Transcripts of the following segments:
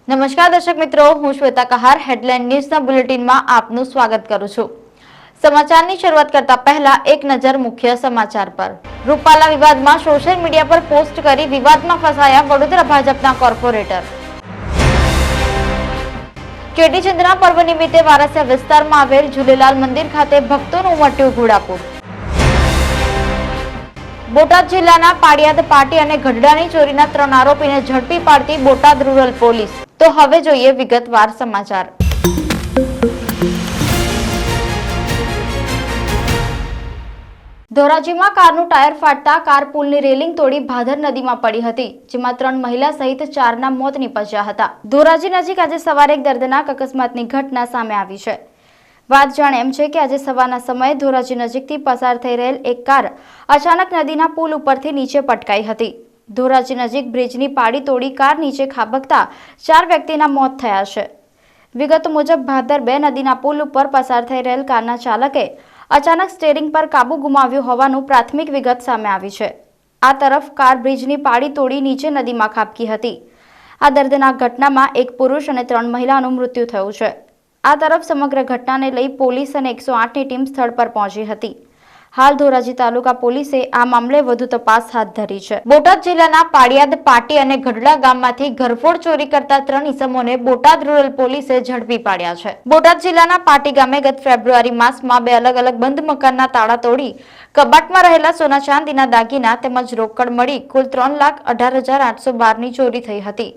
નમસ્કાર દર્શક મિત્રો, હું શ્વેતા કહાર હેડલાઇન ન્યૂઝના બુલેટિનમાં આપનું સ્વાગત કરું છું। સમાચારની શરૂઆત કરતા પહેલા એક નજર મુખ્ય સમાચાર પર। રૂપાલા વિવાદમાં સોશિયલ મીડિયા પર પોસ્ટ કરી વિવાદમાં ફસાયા વડોદરા ભાજપના કોર્પોરેટર। ચેટીચંદના પર્વ નિમિત્તે વારસિયા વિસ્તારમાં આવેલ ઝૂલેલાલ મંદિર ખાતે ભક્તોનું ઉમટ્યું ઘોડાપૂર। બોટાદ જિલ્લાના પાડિયાદ પાટી અને ગઢડાની ચોરીના 3 આરોપીને ઝડપી પાડતી બોટાદ રૂરલ પોલીસ। તો હવે જોઈએ વિગતવાર સમાચાર। ધોરાજીમાં કારનું ટાયર ફાટતા કાર પુલની રેલિંગ તોડી ભાદર નદીમાં પડી હતી, જેમાં 3 મહિલા સહિત 4ના મોત નીપજ્યા હતા। ધોરાજી નજીક આજે સવારે એક દર્દનાક અકસ્માતની ઘટના સામે આવી છે। વાત જાણે એમ છે કે આજે સવારના સમયે ધોરાજી નજીકથી પસાર થઈ રહેલ એક કાર અચાનક નદીના પુલ ઉપરથી નીચે પટકાઈ હતી। ધોરાજી નજીક બ્રિજની પાડી તોડી કાર નીચે ખાબકતા 4 વ્યક્તિના મોત થયા છે। વિગત મુજબ ભાદર 2 નદીના પુલ ઉપર પસાર થઈ રહેલ કારના ચાલકે અચાનક સ્ટીયરિંગ પર કાબુ ગુમાવ્યો હોવાનું પ્રાથમિક વિગત સામે આવી છે। આ તરફ કાર બ્રિજની પાડી તોડી નીચે નદીમાં ખાબકી હતી। આ દર્દનાક ઘટનામાં એક પુરુષ અને 3 મહિલાનું મૃત્યુ થયું છે। આ તરફ સમગ્ર ઘટનાને લઈ પોલીસ અને 108ની ટીમ સ્થળ પર પહોંચી હતી। હાલ ધોરાજી તાલુકા પોલીસે આ મામલે વધુ તપાસ હાથ ધરી છે। બોટાદ જિલ્લાના પાડિયાદ પાટી અને ગઢડા ગામમાંથી ઘરફોડ ચોરી કરતા 3 ઇસમોને બોટાદ રૂરલ પોલીસે ઝડપી પાડ્યા છે। બોટાદ જિલ્લાના પાટી ગામે ગત ફેબ્રુઆરી માસમાં 2 અલગ અલગ બંધ મકાનના તાળા તોડી કબાટમાં રહેલા સોના ચાંદીના દાગીના તેમજ રોકડ મળી કુલ 3,18,812ની ચોરી થઈ હતી।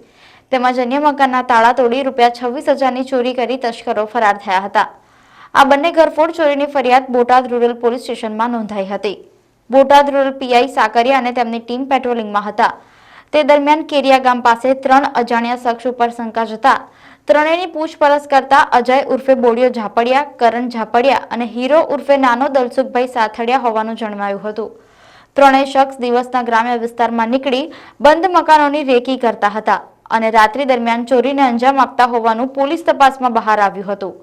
તેમજ અન્ય મકાનના તાળા તોડી ₹26,000ની ચોરી કરી તસ્કરો ફરાર થયા હતા। આ બંને ઘરફોડ ચોરીની ફરિયાદ બોટાદ રૂરલ પોલીસ સ્ટેશનમાં નોંધાઈ હતી। બોટાદ રૂરલ પીઆઈ સાકરિયા અને તેમની ટીમ પેટ્રોલિંગમાં હતા। તે દરમિયાન કેરિયા ગામ પાસે 3 અજાણ્યા શખ્સ ઉપર શંકા જતા ત્રણેયની પૂછપરછ કરતા અજય ઉર્ફે બોડિયો ઝાપડિયા, કરણ ઝાપડિયા અને હીરો ઉર્ફે નાનો દલસુખભાઈ સાથડિયા હોવાનું જણાવ્યું હતું। ત્રણેય શખ્સ દિવસના ગ્રામ્ય વિસ્તારમાં નીકળી બંધ મકાનોની રેકી કરતા હતા અને રાત્રિ દરમિયાન ચોરીને અંજામ આપતા હોવાનું પોલીસ તપાસમાં બહાર આવ્યું હતું।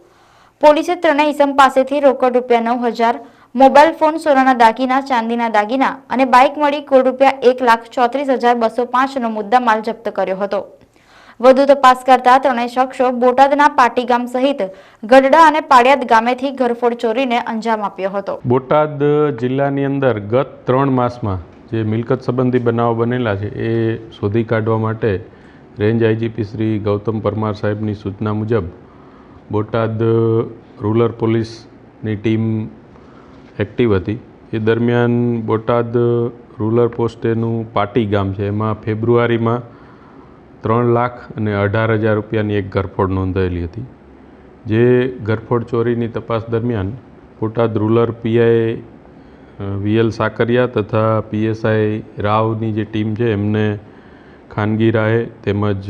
પોલીસે ત્રણેય ઇસમ પાસેથી રોકડ ₹9,000, મોબાઈલ ફોન, સોનાના દાગીના, ચાંદીના દાગીના અને બાઇક મળી કુલ ₹1,34,205નો મુદ્દામાલ જપ્ત કર્યો હતો। વધુ તપાસ કરતા ત્રણેય શખ્સો બોટાદના પાટી ગામ સહિત ગઢડા અને પાડિયાદ ગામેથી ઘરફોડ ચોરીને અંજામ આપ્યો હતો। બોટાદ જિલ્લાની અંદર ગત 3 માસમાં જે મિલકત સંબંધી બનાવો બનેલા છે એ શોધી કાઢવા માટે રેન્જ આઈજીપી શ્રી ગૌતમ પરમાર સાહેબની સૂચના મુજબ બોટાદ રૂરલ પોલીસની ટીમ એક્ટિવ હતી। એ દરમિયાન બોટાદ રૂરલ પોસ્ટેનું પાટી ગામ છે એમાં ફેબ્રુઆરીમાં 3,18,000 રૂપિયાની એક ઘરફોડ નોંધાયેલી હતી। જે ઘરફોડ ચોરીની તપાસ દરમિયાન Botad rural PI VL Sakariya તથા પીએસઆઈ રાવની જે ટીમ છે એમને ખાનગી રાહે તેમજ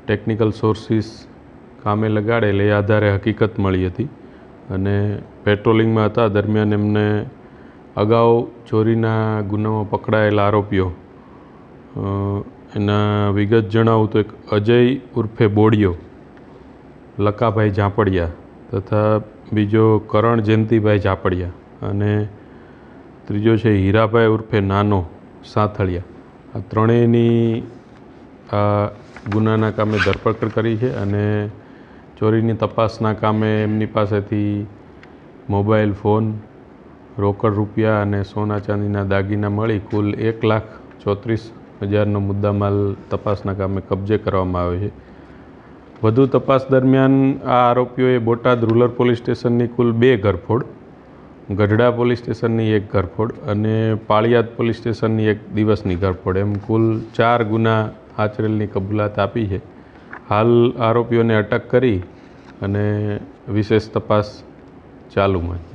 ટેકનિકલ સોર્સિસ કામે લગાડેલ એ આધારે હકીકત મળી હતી અને પેટ્રોલિંગમાં હતા દરમિયાન એમને અગાઉ ચોરીના ગુનામાં પકડાયેલા આરોપીઓ એના વિગત જણાવું તો એક અજય ઉર્ફે બોડિયો, લકાભાઈ ઝાપડિયા તથા બીજો કરણ જયંતિભાઈ ઝાપડિયા અને ત્રીજો છે હીરાભાઈ ઉર્ફે નાનો સાથળિયા। આ ત્રણેયની આ ગુનાના કામે ધરપકડ કરી છે અને ચોરીની તપાસના કામે એમની પાસેથી મોબાઈલ ફોન, રોકડ રૂપિયા અને સોના ચાંદીના દાગીના મળી કુલ 1,34,000નો મુદ્દામાલ તપાસના કામે કબજે કરવામાં આવ્યો છે। વધુ તપાસ દરમિયાન આ આરોપીઓએ બોટાદ રૂરલ પોલીસ સ્ટેશનની કુલ 2 ઘરફોડ, ગઢડા પોલીસ સ્ટેશનની 1 ઘરફોડ અને પાળિયાદ પોલીસ સ્ટેશનની 1 દિવસની ઘરફોડ એમ કુલ 4 ગુના આચરેલની કબૂલાત આપી છે। હાલ આરોપીઓને અટક કરી અને વિશેષ તપાસ ચાલુમાં છે।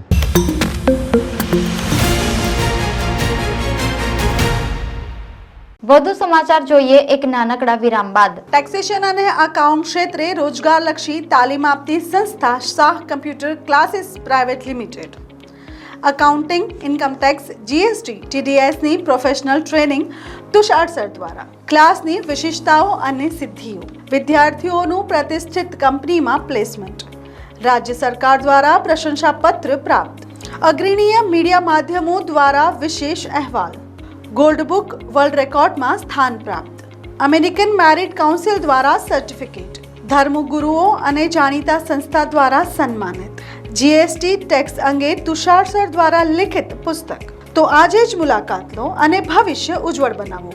વધુ સમાચાર જોઈએ એક નાનકડા વિરામ બાદ। ટેક્સેશન અને અકાઉન્ટ ક્ષેત્રે રોજગારલક્ષી તાલીમ આપતી સંસ્થા Shah computer classes private limited accounting, income tax, GST, ટીડીએસની પ્રોફેશનલ ટ્રેનિંગ તુષાર સર દ્વારા ક્લાસની વિશેષતાઓ અને સિદ્ધિઓ, વિદ્યાર્થીઓનું પ્રતિષ્ઠિત કંપનીમાં પ્લેસમેન્ટ, રાજ્ય સરકાર દ્વારા પ્રશંસાપત્ર પ્રાપ્ત, અગ્રણીય મીડિયા માધ્યમો દ્વારા વિશેષ અહેવાલ, ગોલ્ડ બુક વર્લ્ડ રેકોર્ડમાં સ્થાન પ્રાપ્ત, અમેરિકન મેરિટ કાઉન્સિલ દ્વારા સર્ટિફિકેટ, ધર્મગુરુઓ અને જાણીતા સંસ્થા દ્વારા સન્માનિત, જીએસટી ટેક્સ અંગે તુષાર સર દ્વારા લિખિત પુસ્તક. તો આજે જ મુલાકાત લો અને ભવિષ્ય ઉજ્જવળ બનાવો.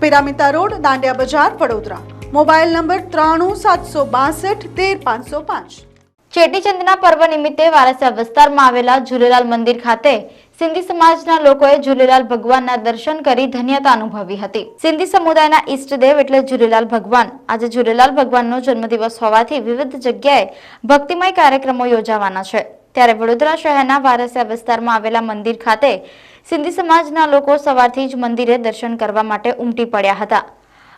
પિરામિતા રોડ, દાંડિયા બજાર, વડોદરા. Mobile number 93 762 13 505. ચેટીચંદના પર્વ નિમિત્તે વારસિયા વિસ્તારમાં આવેલા ઝૂલેલાલ મંદિર ખાતે સિંધી સમાજના લોકોએ ઝૂલેલાલ ભગવાનના દર્શન કરી ધન્યતા અનુભવી હતી. સિંધી સમુદાયના ઈષ્ટદેવ એટલે ઝૂલેલાલ ભગવાન. આજે ઝૂલેલાલ ભગવાનનો જન્મદિવસ હોવાથી વિવિધ જગ્યાએ ભક્તિમય કાર્યક્રમો યોજાવાના છે. ત્યારે વડોદરા શહેરના વારસિયા વિસ્તારમાં આવેલા મંદિર ખાતે સિંધી સમાજના લોકો સવારથી જ મંદિરે દર્શન કરવા માટે ઉમટી પડ્યા હતા.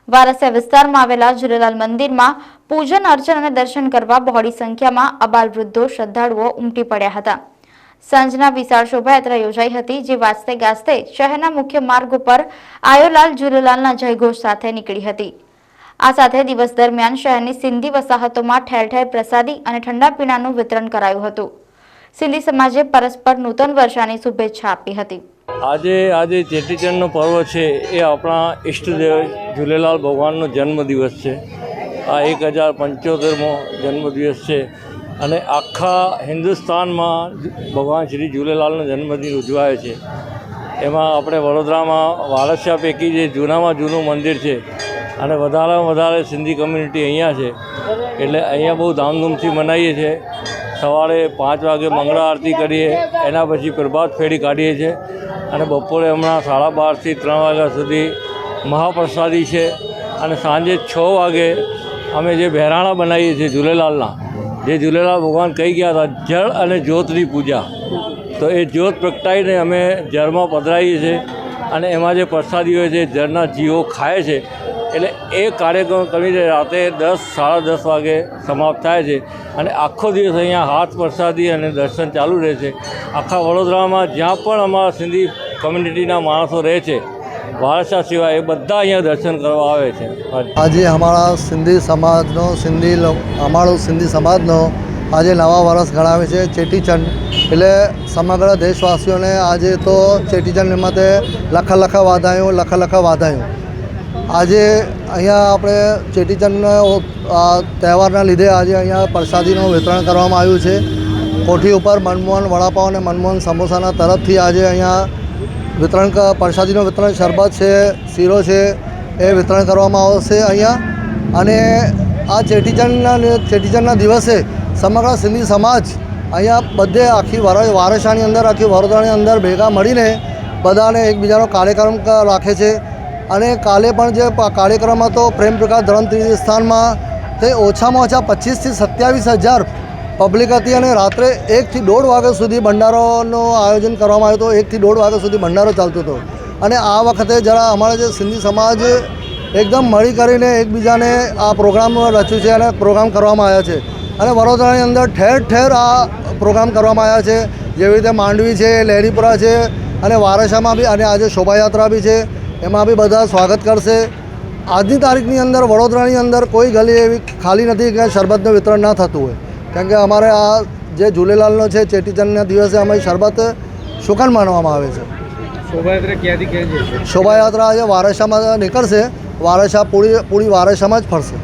વારસિયા વિસ્તારમાં આવેલા ઝૂલેલાલ મંદિરમાં પૂજન અર્ચન અને દર્શન કરવા બહોળી સંખ્યામાં અબાલ વૃદ્ધો શ્રદ્ધાળુઓ ઉમટી પડ્યા હતા. સાંજના વિશાળ શોભાયાત્રા યોજાઈ હતી, જે વાજતે ગાજતે શહેરના મુખ્ય માર્ગ ઉપર આયોલાલ ઝૂલેલાલના જયઘોષ સાથે નીકળી હતી. આ સાથે દિવસ દરમિયાન શહેરની સિંધી વસાહતોમાં ઠેર ઠેર પ્રસાદી અને ઠંડા પીણાનું વિતરણ કરાયું હતું. સિંધી સમાજે પરસ્પર નૂતન વર્ષાની શુભેચ્છા આપી હતી. આજે ચેટીચંડનો પર્વ છે એ આપણા ઈષ્ટદેવ ઝૂલેલાલ ભગવાનનો જન્મદિવસ છે. આ 1075મો જન્મદિવસ છે અને આખા હિન્દુસ્તાનમાં ભગવાન શ્રી ઝૂલેલાલનો જન્મદિન ઉજવાય છે. એમાં આપણે વડોદરામાં વારસિયા પૈકી જે જૂનામાં જૂનું મંદિર છે અને વધારેમાં વધારે સિંધી કમ્યુનિટી અહીંયા છે, એટલે અહીંયા બહુ ધામધૂમથી મનાવીએ છીએ. સવારે 5 વાગે મંગળા આરતી કરીએ, એના પછી પ્રભાત ફેરી કાઢીએ છીએ અને બપોરે હમણાં 12:30 થી 3 વાગ્યા સુધી મહાપ્રસાદી છે અને સાંજે 6 વાગે અમે જે બહેરાણા બનાવીએ છીએ ઝૂલેલાલના, જે ઝૂલેલાલ ભગવાન કહી ગયા હતા જળ અને જ્યોતની પૂજા, તો એ જ્યોત પ્રગટાવીને અમે જળમાં પધરાવીએ છીએ અને એમાં જે પ્રસાદી હોય છે જળના જીવો ખાય છે. એટલે એ કાર્યક્રમ કરીને રાતે 10 સાડા 10 વાગે સમાપ્ત થાય છે અને આખો દિવસ અહીંયા હાથ પ્રસાદી અને દર્શન ચાલુ રહે છે. આખા વડોદરામાં જ્યાં પણ અમારા સિંધી કમ્યુનિટીના માણસો રહે છે, વારસા સિવાય, એ બધા અહીંયા દર્શન કરવા આવે છે. આજે અમારા સિંધી સમાજનો અમારો સિંધી સમાજનો આજે નવા વર્ષ ગણાવે છે ચેટીચંડ. એટલે સમગ્ર દેશવાસીઓને આજે તો ચેટીચંડ નિમિત્તે લખ વાધાયું. આજે અહીંયા આપણે ચેટીચંડના તહેવારના લીધે આજે અહીંયા પ્રસાદીનું વિતરણ કરવામાં આવ્યું છે. કોઠી ઉપર મનમોહન વડાપાવ અને મનમોહન સમોસાના તરફથી આજે અહીંયા પ્રસાદીનું વિતરણ, શરબત છે, શીરો છે, એ વિતરણ કરવામાં આવશે અહીંયા. અને આ ચેટીચંડના દિવસે સમગ્ર સિંધી સમાજ અહીંયા બધે આખી વારસાની અંદર, આખી વડોદરાની અંદર ભેગા મળીને બધાને એકબીજાનો કાર્યક્રમ રાખે છે. અને કાલે પણ જે કાર્યક્રમ હતો પ્રેમ પ્રકાશ ધરમતીર્થ સ્થાનમાં, તે ઓછામાં ઓછા 25,000 થી 27,000 પબ્લિક હતી અને રાત્રે 1 થી 1.5 વાગ્યા સુધી ભંડારોનું આયોજન કરવામાં આવ્યું હતું. 1 થી 1.5 વાગ્યા સુધી ભંડારો ચાલતો હતો. અને આ વખતે જરા અમારા જે સિંધી સમાજ એકદમ મળી કરીને એકબીજાને આ પ્રોગ્રામ રચ્યું છે અને પ્રોગ્રામ કરવામાં આવ્યા છે. અને વડોદરાની અંદર ઠેર ઠેર આ પ્રોગ્રામ કરવામાં આવ્યા છે. જેવી રીતે માંડવી છે, લહેરીપુરા છે અને વારસામાં બી, અને આજે શોભાયાત્રા બી છે, એમાં બી બધા સ્વાગત કરશે. આજની તારીખની અંદર વડોદરાની અંદર કોઈ ગલી એવી ખાલી નથી કે શરબતનું વિતરણ ના થતું હોય. કારણ કે અમારે આ જે ઝૂલેલાલનો છે ચેટીચંડના દિવસે અમે શરબત શુકન માનવામાં આવે છે. શોભાયાત્રા આજે વારસામાં નીકળશે. વારસા પૂરી વારસામાં જ ફરશે.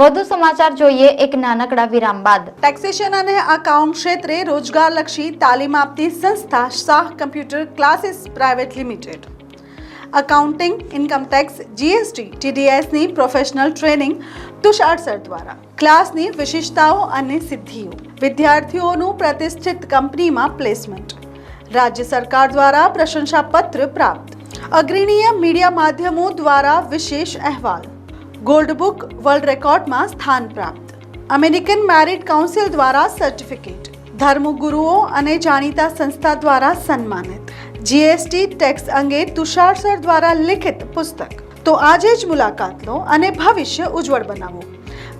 વધુ સમાચાર જોઈએ એક નાનકડા વિરામ બાદ. ટેક્સેશન અને અકાઉન્ટ ક્ષેત્રે રોજગારલક્ષી તાલીમ આપતી સંસ્થા Shah computer classes private limited. Accounting, income tax, GST, ટીડીએસની પ્રોફેશનલ ટ્રેનિંગ તુષાર સર દ્વારા. ક્લાસની વિશેષતાઓ અને સિદ્ધિઓ, વિદ્યાર્થીઓનું પ્રતિષ્ઠિત કંપનીમાં પ્લેસમેન્ટ, રાજ્ય સરકાર દ્વારા પ્રશંસાપત્ર પ્રાપ્ત, અગ્રણીય મીડિયા માધ્યમો દ્વારા વિશેષ અહેવાલ, ગોલ્ડ બુક વર્લ્ડ રેકોર્ડમાં સ્થાન પ્રાપ્ત, અમેરિકન મેરિટ કાઉન્સિલ દ્વારા સર્ટિફિકેટ, ધર્મગુરુઓ અને જાણીતા સંસ્થા દ્વારા સન્માનિત, જીએસટી ટેક્સ અંગે તુષાર સર દ્વારા લિખિત પુસ્તક. તો આજે જ મુલાકાત લો અને ભવિષ્ય ઉજ્જવળ બનાવો.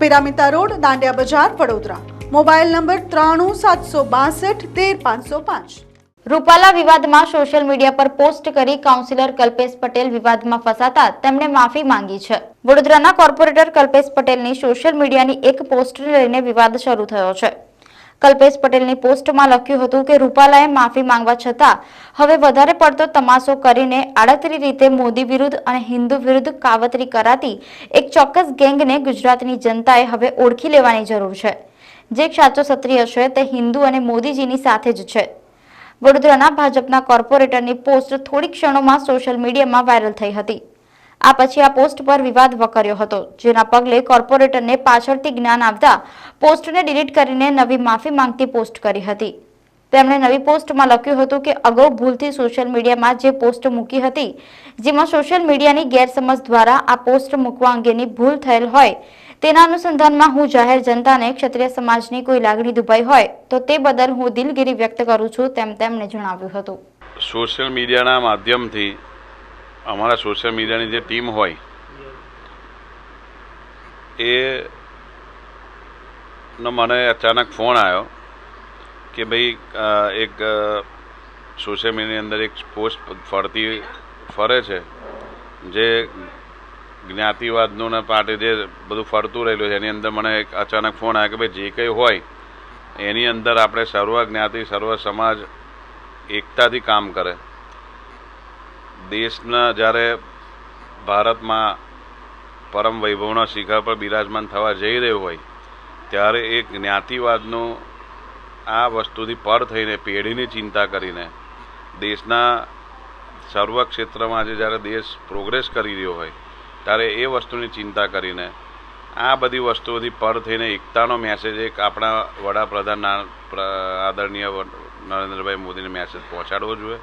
પિરામિતા રોડ, દાંડિયા બજાર, વડોદરા. Mobile number 93 762 13 505. રૂપાલા વિવાદમાં સોશિયલ મીડિયા પર પોસ્ટ કરી કાઉન્સિલર કલ્પેશ પટેલ વિવાદમાં ફસાતા તેમણે માફી માંગી છે. વડોદરાના કોર્પોરેટર કલ્પેશ પટેલની સોશિયલ મીડિયાની એક પોસ્ટને લઈને વિવાદ શરૂ થયો છે. કલ્પેશ પટેલની પોસ્ટમાં લખ્યું હતું કે રૂપાલાએ માફી માંગવા છતાં હવે વધારે પડતો તમાશો કરીને આડકતરી રીતે મોદી વિરુદ્ધ અને હિન્દુ વિરુદ્ધ કાવતરી કરાતી એક ચોક્કસ ગેંગને ગુજરાતની જનતાએ હવે ઓળખી લેવાની જરૂર છે. જે સાચો ક્ષત્રિય છે તે હિન્દુ અને મોદીજીની સાથે જ છે. વડોદરાના ભાજપના કોર્પોરેટરની પોસ્ટ થોડી ક્ષણોમાં સોશિયલ મીડિયામાં વાયરલ થઈ હતી. આ પછી આ પોસ્ટ પર વિવાદ વકર્યો હતો, જેના પગલે કોર્પોરેટરને પાછળથી જ્ઞાન આવતા પોસ્ટને ડિલીટ કરીને નવી માફી માંગતી પોસ્ટ કરી હતી. તેમણે નવી પોસ્ટમાં લખ્યું હતું કે અગાઉ ભૂલથી સોશિયલ મીડિયામાં જે પોસ્ટ મૂકી હતી, જેમાં સોશિયલ મીડિયાની ગેરસમજ દ્વારા આ પોસ્ટ મૂકવા અંગેની ભૂલ થયેલ હોય, તેના અનુસંધાનમાં હું જાહેર જનતાને ક્ષત્રિય સમાજની કોઈ લાગણી દુભાઈ હોય તો તે બદલ હું દિલગીરી વ્યક્ત કરું છું, તેમ તેમણે જણાવ્યું હતું. સોશિયલ મીડિયાના માધ્યમથી અમારા સોશિયલ મીડિયાની જે ટીમ હોય એ નો મને અચાનક ફોન આવ્યો કે ભાઈ એક સોશિયલ મીડિયાની અંદર એક પોસ્ટ ફરે છે જે જ્ઞાતિવાદનું ને પાર્ટી જે બધું ફરતું રહેલું છે, એની અંદર મને એક અચાનક ફોન આવ્યો કે ભાઈ જે કંઈ હોય એની અંદર આપણે સર્વ જ્ઞાતિ સર્વ સમાજ એકતાથી કામ કરે. દેશના જ્યારે ભારતમાં પરમ વૈભવના શિખર પર બિરાજમાન થવા જઈ રહ્યું હોય ત્યારે એક જ્ઞાતિવાદનું આ વસ્તુથી પર થઈને પેઢીની ચિંતા કરીને દેશના સર્વ ક્ષેત્રમાં આજે જ્યારે દેશ પ્રોગ્રેસ કરી રહ્યો હોય ત્યારે એ વસ્તુની ચિંતા કરીને આ બધી વસ્તુઓથી પર થઈને એકતાનો મેસેજ એક આપણા વડાપ્રધાન આદરણીય નરેન્દ્રભાઈ મોદીને મેસેજ પહોંચાડવો જોઈએ.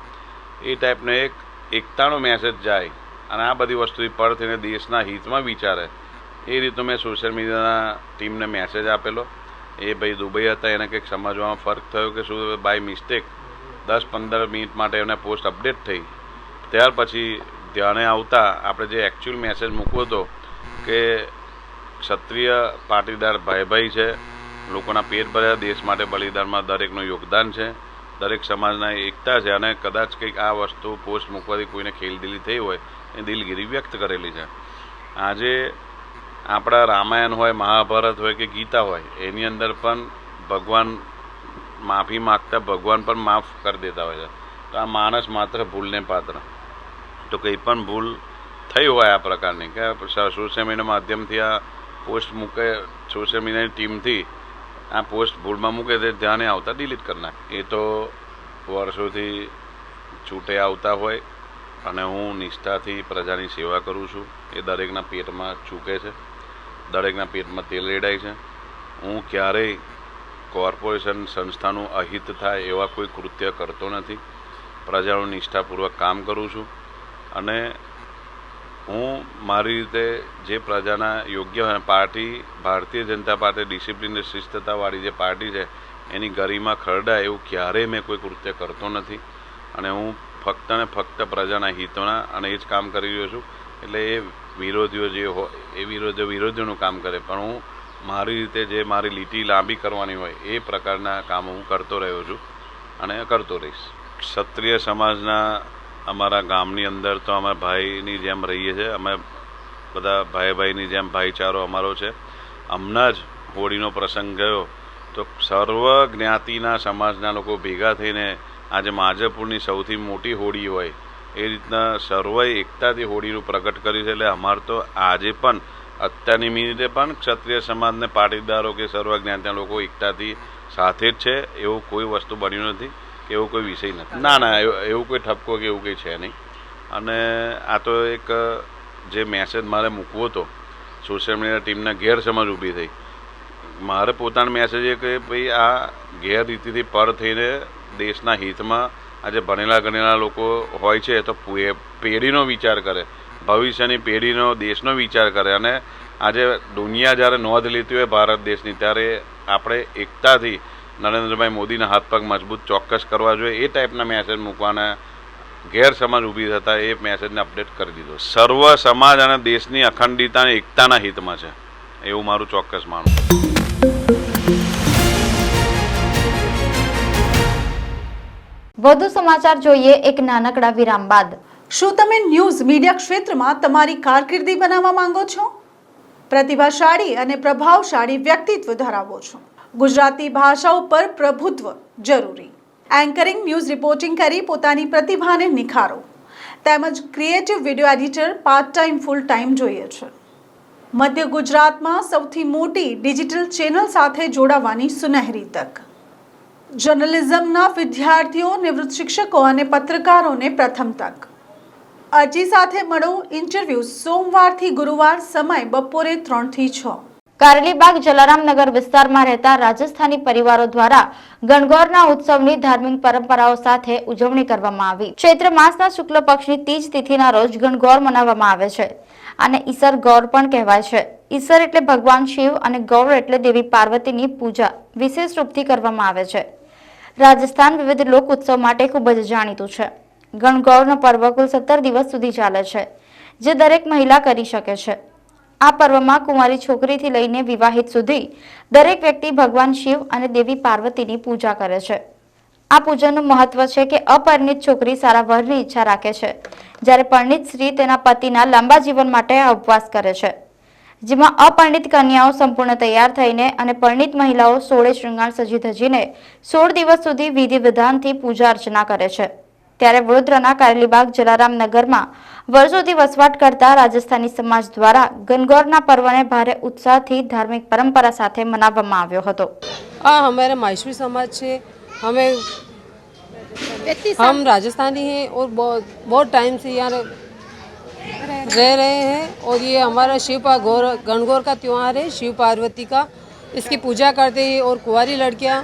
એ ટાઈપનો એક એકતાનો મેસેજ જાય અને આ બધી વસ્તુથી પર થઈને દેશના હિતમાં વિચારે એ રીતનું મેં સોશિયલ મીડિયાના ટીમને મેસેજ આપેલો. એ ભાઈ દુબઈ હતા, એને કંઈક સમજવામાં ફરક થયો કે શું બાય મિસ્ટેક 10-15 મિનિટ માટે એમને પોસ્ટ અપડેટ થઈ. ત્યાર પછી ધ્યાને આવતા આપણે જે એકચ્યુઅલ મેસેજ મૂકવો હતો કે ક્ષત્રિય પાટીદાર ભાઈ છે, લોકોના પેટ ભર્યા, દેશ માટે બલિદાનમાં દરેકનું યોગદાન છે, દરેક સમાજના એકતા છે અને કદાચ કંઈક આ વસ્તુ પોસ્ટ મૂકવાથી કોઈને ખેલદિલી થઈ હોય એ દિલગીરી વ્યક્ત કરેલી છે. આજે આપણા રામાયણ હોય, મહાભારત હોય કે ગીતા હોય એની અંદર પણ ભગવાન માફી માગતા ભગવાન પણ માફ કરી દેતા હોય છે. તો આ માણસ માત્ર ભૂલને પાત્ર, તો કંઈ પણ ભૂલ થઈ હોય આ પ્રકારની કે સોશિયલ મીડિયા માધ્યમથી આ પોસ્ટ મૂકે, સોશિયલ મીડિયાની ટીમથી આ પોસ્ટ ભૂલમાં મૂકે તે ધ્યાને આવતા ડિલીટ કરી નાખે. એ તો વર્ષોથી છૂટે આવતા હોય અને હું નિષ્ઠાથી પ્રજાની સેવા કરું છું. એ દરેકના પેટમાં ચૂકે છે, દરેકના પેટમાં તેલ રેડાય છે. હું ક્યારેય કોર્પોરેશન સંસ્થાનું અહિત થાય એવા કોઈ કૃત્ય કરતો નથી. પ્રજાનું નિષ્ઠાપૂર્વક કામ કરું છું અને હું મારી રીતે જે પ્રજાના યોગ્ય હોય, party Bharatiya Janata party discipline શિસ્તતાવાળી જે પાર્ટી છે એની ગરિમા ખરડાય એવું ક્યારેય મેં કોઈ કૃત્ય કરતો નથી અને હું ફક્ત ને ફક્ત પ્રજાના હિતોના અને એ જ કામ કરી રહ્યો છું. એટલે એ વિરોધીઓ જે હોય એ વિરોધીઓનું કામ કરે, પણ હું મારી રીતે જે મારી લીટી લાંબી કરવાની હોય એ પ્રકારના કામો હું કરતો રહ્યો છું અને કરતો રહીશ. ક્ષત્રિય સમાજના અમારા ગામની અંદર તો અમે ભાઈની જેમ રહીએ છીએ. અમે બધા ભાઈની જેમ ભાઈચારો અમારો છે. હમણાં જ હોળીનો પ્રસંગ ગયો તો સર્વ જ્ઞાતિના સમાજના લોકો ભેગા થઈને આજે માજપુરની સૌથી મોટી હોળી હોય એ રીતના સર્વે એકતાથી હોળીનું પ્રગટ કર્યું છે. એટલે અમારે તો આજે પણ અત્યારની મિનિટે પણ ક્ષત્રિય સમાજને પાટીદારો કે સર્વ જ્ઞાતિના લોકો એકતાથી સાથે જ છે. એવું કોઈ વસ્તુ બન્યું નથી, એવો કોઈ વિષય નથી. ના એવું કોઈ ઠપકો કે એવું કંઈ છે નહીં. અને આ તો એક જે મેસેજ મારે મૂકવો હતો, સોશિયલ મીડિયા ટીમને ગેરસમજ ઊભી થઈ. મારે પોતાનો મેસેજ એ કે ભાઈ આ ગેરરીતિથી પર થઈને દેશના હિતમાં આજે ભણેલા ગણેલા લોકો હોય છે તો પેઢીનો વિચાર કરે, ભવિષ્યની પેઢીનો, દેશનો વિચાર કરે. અને આજે દુનિયા જ્યારે નોંધ લેતી હોય ભારત દેશની ત્યારે આપણે એકતાથી નરેન્દ્રભાઈ મોદીના હાથ પગ મજબૂત ચોક્કસ કરવા જોઈએ. એ ટાઈપના મેસેજ મૂકવાના ગેરસમજ ઊભી થતા એ મેસેજને અપડેટ કરી દીધો. સર્વ સમાજ અને દેશની અખંડિતતા અને એકતાના હિતમાં છે એવું મારું ચોક્કસ માનવું. વધુ સમાચાર જોઈએ એક નાનકડા વિરામ બાદ. શું તમે ન્યૂઝ મીડિયા ક્ષેત્રમાં તમારી કારકિર્દી બનાવવા માંગો છો? પ્રતિભાશાળી અને પ્રભાવશાળી વ્યક્તિત્વ ધરાવો છો? ગુજરાતી ભાષા ઉપર પ્રભુત્વ જરૂરી. એન્કરિંગ ન્યૂઝ રિપોર્ટિંગ કરી પોતાની પ્રતિભાને નિખારો તેમજ creative video editor part time full time જોઈએ છે. મધ્ય ગુજરાતમાં સૌથી મોટી ડિજિટલ ચેનલ સાથે જોડાવાની સુનહેરી તક. જર્નલિઝમના વિદ્યાર્થીઓ, નિવૃત્ત શિક્ષકો અને પત્રકારોને પ્રથમ તક. અરજી સાથે મળો ઇન્ટરવ્યૂ સોમવારથી ગુરુવાર, સમય બપોરે 3 થી 6. કારેલીબાગ જલારામનગર વિસ્તારમાં રહેતા રાજસ્થાની પરિવારો દ્વારા ગણગૌરના ઉત્સવની ધાર્મિક પરંપરાઓ સાથે ઉજવણી કરવામાં આવી. ચૈત્ર માસના શુક્લ પક્ષની તીજ તિથિના રોજ ગણગૌર મનાવવામાં આવે છે. આને ઈસર ગૌર પણ કહેવાય છે. ઈસર એટલે ભગવાન શિવ અને ગૌર એટલે દેવી પાર્વતીની પૂજા વિશેષ રૂપથી કરવામાં આવે છે. રાજસ્થાન વિવિધ લોક ઉત્સવ માટે ખૂબ જ જાણીતું છે. ગણગૌરનો પર્વ કુલ 17 દિવસ સુધી ચાલે છે, જે દરેક મહિલા કરી શકે છે. આ પર્વમાં કુંવારી છોકરીથી લઈને વિવાહિત સુધી દરેક વ્યક્તિ ભગવાન શિવ અને દેવી પાર્વતીની પૂજા કરે છે. આ પૂજનનું મહત્વ છે કે અપરિણિત છોકરી સારા વરની ઈચ્છા રાખે છે, જ્યારે પરિણિત સ્ત્રી તેના પતિના લાંબા જીવન માટે આ ઉપવાસ કરે છે. જેમાં અપરિણિત કન્યાઓ સંપૂર્ણ તૈયાર થઈને અને પરિણિત મહિલાઓ 16 શૃંગાર સજી ધજીને 16 દિવસ સુધી વિધિ વિધાનથી પૂજા અર્ચના કરે છે. ત્યારે વડોદરાના કારેલીબાગ જલારામનગરમાં વર્ષોથી વસવાટ કરતા રાજસ્થાની સમાજ દ્વારા ગણગૌરના પર્વને ભારે ઉત્સાહથી ધાર્મિક પરંપરા સાથે મનાવવામાં આવ્યો હતો. हमारा माहेश्वरी समाज है. हम राजस्थानी हैं और बहुत टाइम से यहाँ रह रहे हैं और ये हमारा गणगौर का त्यौहार है, शिव पार्वती का. इसकी पूजा करते हैं और कुंवारी लड़कियाँ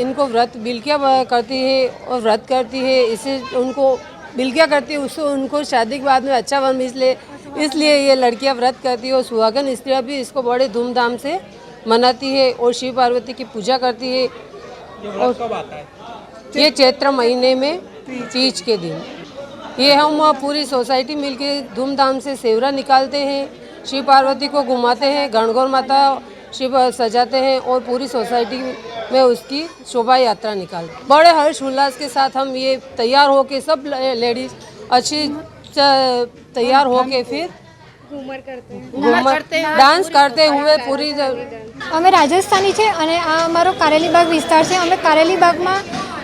इनको व्रत बिल्कियाँ करती है और व्रत करती है. इससे उनको बिल्कियाँ करती है, उससे उनको शादी के बाद में अच्छा वन इसलिए ये लड़कियाँ व्रत करती है. और सुहागन स्त्रियाँ भी इसको बड़े धूमधाम से मनाती है और शिव पार्वती की पूजा करती है. और ये चैत्र महीने में तीज के दिन ये हम पूरी सोसाइटी मिलके धूमधाम से सेवरा निकालते हैं, शिव पार्वती को घुमाते हैं, गणगौर माता शिव सजाते हैं और पूरी सोसाइटी में उसकी शोभा यात्रा निकालते हैं. बड़े हर्ष उल्लास के साथ हम ये तैयार होके सब लेडीज अच्छी तैयार होके फिर घूमर डांस करते हुए पूरी અમે રાજસ્થાની છે અને આ અમારો કારેલીબાગ વિસ્તાર છે. અમે કારેલીબાગમાં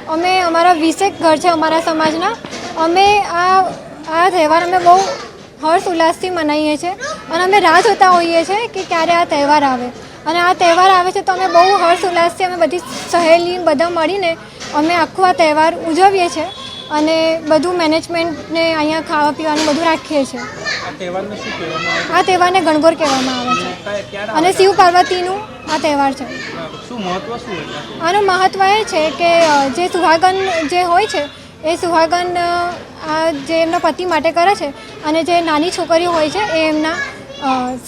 અમે અમારા 20 ઘર છે અમારા સમાજના. અમે આ તહેવાર અમે બહુ હર્ષ ઉલ્લાસથી મનાવીએ છીએ અને અમે રાહ જોતા હોઈએ છીએ કે ક્યારે આ તહેવાર આવે. અને આ તહેવાર આવે છે તો અમે બહુ હર્ષ ઉલ્લાસથી અમે બધી સહેલી બધા મળીને અમે આખો આ તહેવાર ઉજવીએ છીએ અને બધું મેનેજમેન્ટને અહીંયા ખાવા પીવાનું બધું રાખીએ છીએ. આ તહેવારને ગણગૌર કહેવામાં આવે છે અને શિવ પાર્વતીનું આ તહેવાર છે. આનું મહત્ત્વ એ છે કે જે સુહાગન જે હોય છે એ સુહાગન આ જે એમના પતિ માટે કરે છે અને જે નાની છોકરીઓ હોય છે એ એમના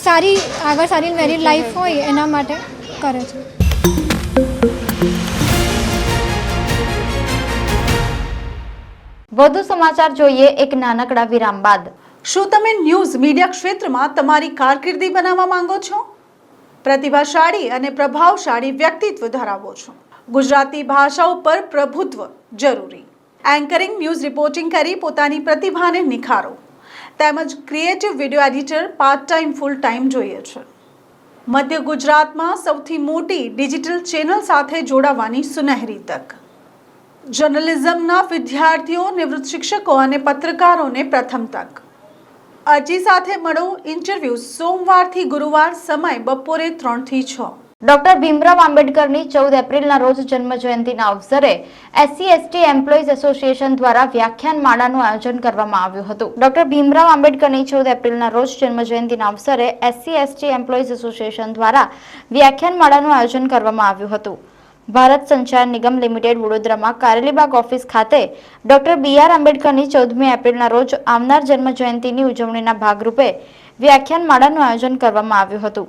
સારી મેરીડ લાઈફ હોય એના માટે કરે છે. વધુ સમાચાર જોઈએ એક નાનકડા વિરામ બાદ. શું તમે ન્યૂઝ મીડિયા ક્ષેત્રમાં તમારી કારકિર્દી બનાવવા માંગો છો? પ્રતિભાશાળી અને પ્રભાવશાળી વ્યક્તિત્વ ધરાવો છો? ગુજરાતી ભાષા ઉપર પ્રભુત્વ જરૂરી. એન્કરિંગ ન્યૂઝ રિપોર્ટિંગ કરી પોતાની પ્રતિભાને નિખારો તેમજ creative video editor part time full time જોઈએ છે. મધ્ય ગુજરાતમાં સૌથી મોટી ડિજિટલ ચેનલ સાથે જોડાવાની સુનહેરી તક. જર્નલિઝમના વિદ્યાર્થીઓ, નિવૃત્ત શિક્ષકો અને પત્રકારોને પ્રથમ તક. અરજી સાથે મળો ઇન્ટરવ્યૂ સોમવારથી ગુરુવાર, સમય બપોરે 3 થી 6. ડોક્ટર ભીમરાવ આંબેડકરની 14 એપ્રિલના રોજ જન્મ જયંતિના અવસરે SC/ST એમ્પ્લોઈઝ એસોસિએશન દ્વારા વ્યાખ્યાન માળાનું આયોજન કરવામાં આવ્યું હતું. ડોક્ટર ભીમરાવ આંબેડકરની 14 એપ્રિલના રોજ જન્મ જયંતિના અવસરે SC/ST એમ્પ્લોઈઝ એસોસિએશન દ્વારા વ્યાખ્યાન માળાનું આયોજન કરવામાં આવ્યું હતું. ભારત સંચાર નિગમ લિમિટેડ વડોદરામાં કારેલીબાગ ઓફિસ ખાતે ડોક્ટર BR આંબેડકરની 14મી એપ્રિલના રોજ આવનાર જન્મ જયંતિની ઉજવણીના ભાગરૂપે વ્યાખ્યાન માળાનું આયોજન કરવામાં આવ્યું હતું,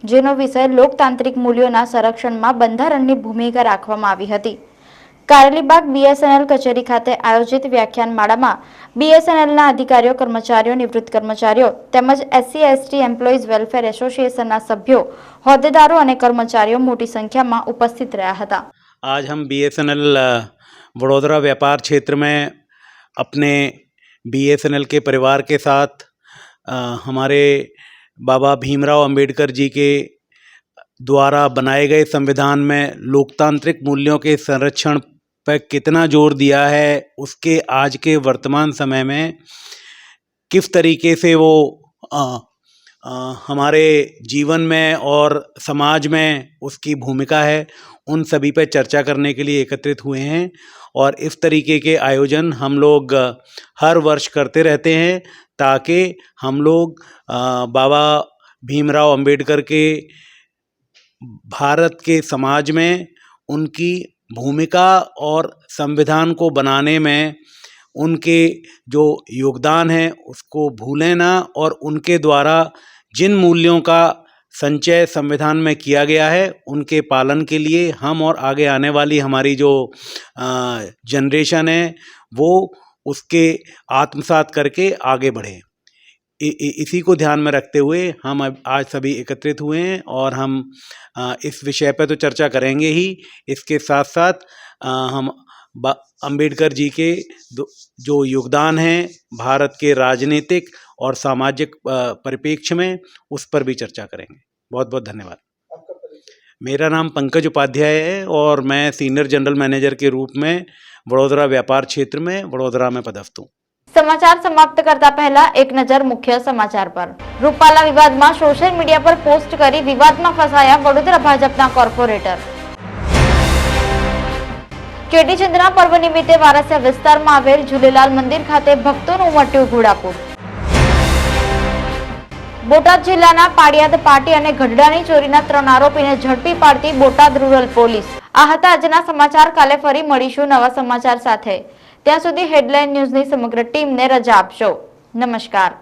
જેનો વિષય લોકતાંત્રિક મૂલ્યોના સંરક્ષણમાં બંધારણની ભૂમિકા રાખવામાં આવી હતી. કારેલીબાગ BSNL કચેરી ખાતે આયોજિત વ્યાખ્યાન માળામાં BSNLના અધિકારીઓ, કર્મચારીઓ, નિવૃત્ત કર્મચારીઓ તેમજ SC/ST એમ્પ્લોઈઝ વેલફેર એસોસિએશનના સભ્યો, હોદ્દેદારો અને કર્મચારીઓ મોટી સંખ્યામાં ઉપસ્થિત રહ્યા હતા. आज हम BSNL वडोदरा व्यापार क्षेत्र में अपने BSNL के परिवार के साथ हमारे बाबा भीमराव अंबेडकर जी के द्वारा बनाए गए संविधान में लोकतांत्रिक मूल्यों के संरक्षण पर कितना जोर दिया है, उसके आज के वर्तमान समय में किस तरीके से वो हमारे जीवन में और समाज में उसकी भूमिका है, उन सभी पर चर्चा करने के लिए एकत्रित हुए हैं। और इस तरीके के आयोजन हम लोग हर वर्ष करते रहते हैं ताकि हम लोग बाबा भीमराव अंबेडकर के भारत के समाज में उनकी भूमिका और संविधान को बनाने में उनके जो योगदान है उसको भूलें ना, और उनके द्वारा जिन मूल्यों का संचय संविधान में किया गया है उनके पालन के लिए हम और आगे आने वाली हमारी जो जनरेशन है वो उसके आत्मसात करके आगे बढ़े। इसी को ध्यान में रखते हुए हम आज सभी एकत्रित हुए हैं और हम इस विषय पर तो चर्चा करेंगे ही, इसके साथ साथ हम अंबेडकर जी के जो योगदान है भारत के राजनीतिक और सामाजिक परिप्रेक्ष्य में, उस पर भी चर्चा करेंगे। बहुत बहुत धन्यवाद। मेरा नाम पंकज उपाध्याय है और मैं सीनियर जनरल मैनेजर के रूप में वडोदरा व्यापार क्षेत्र में वडोदरा में पदस्थ हूँ। समाचार समाप्त करता पहला एक नजर मुख्य समाचार पर। रूपाला विवाद में सोशल मीडिया पर पोस्ट करी विवाद में फसाया वडोदरा भाजपा कॉर्पोरेटर। चेटीचंदना पर्व निमित्ते वारसिया विस्तार में आवेल झूलेलाल मंदिर खाते भक्तों उमट्યું घोड़ाપુર। बोटाद जिल्लाના પાડિયાદ પાટી અને ગઢડાની ચોરીના 3 આરોપીને ઝડપી પાડતી બોટાદ રૂરલ પોલીસ। આ હતા આજના સમાચાર। કાલે ફરી મળીશું નવા સમાચાર સાથે। ત્યાં સુધી હેડલાઇન ન્યૂઝની સમગ્ર ટીમને રજા આપશો। નમસ્કાર।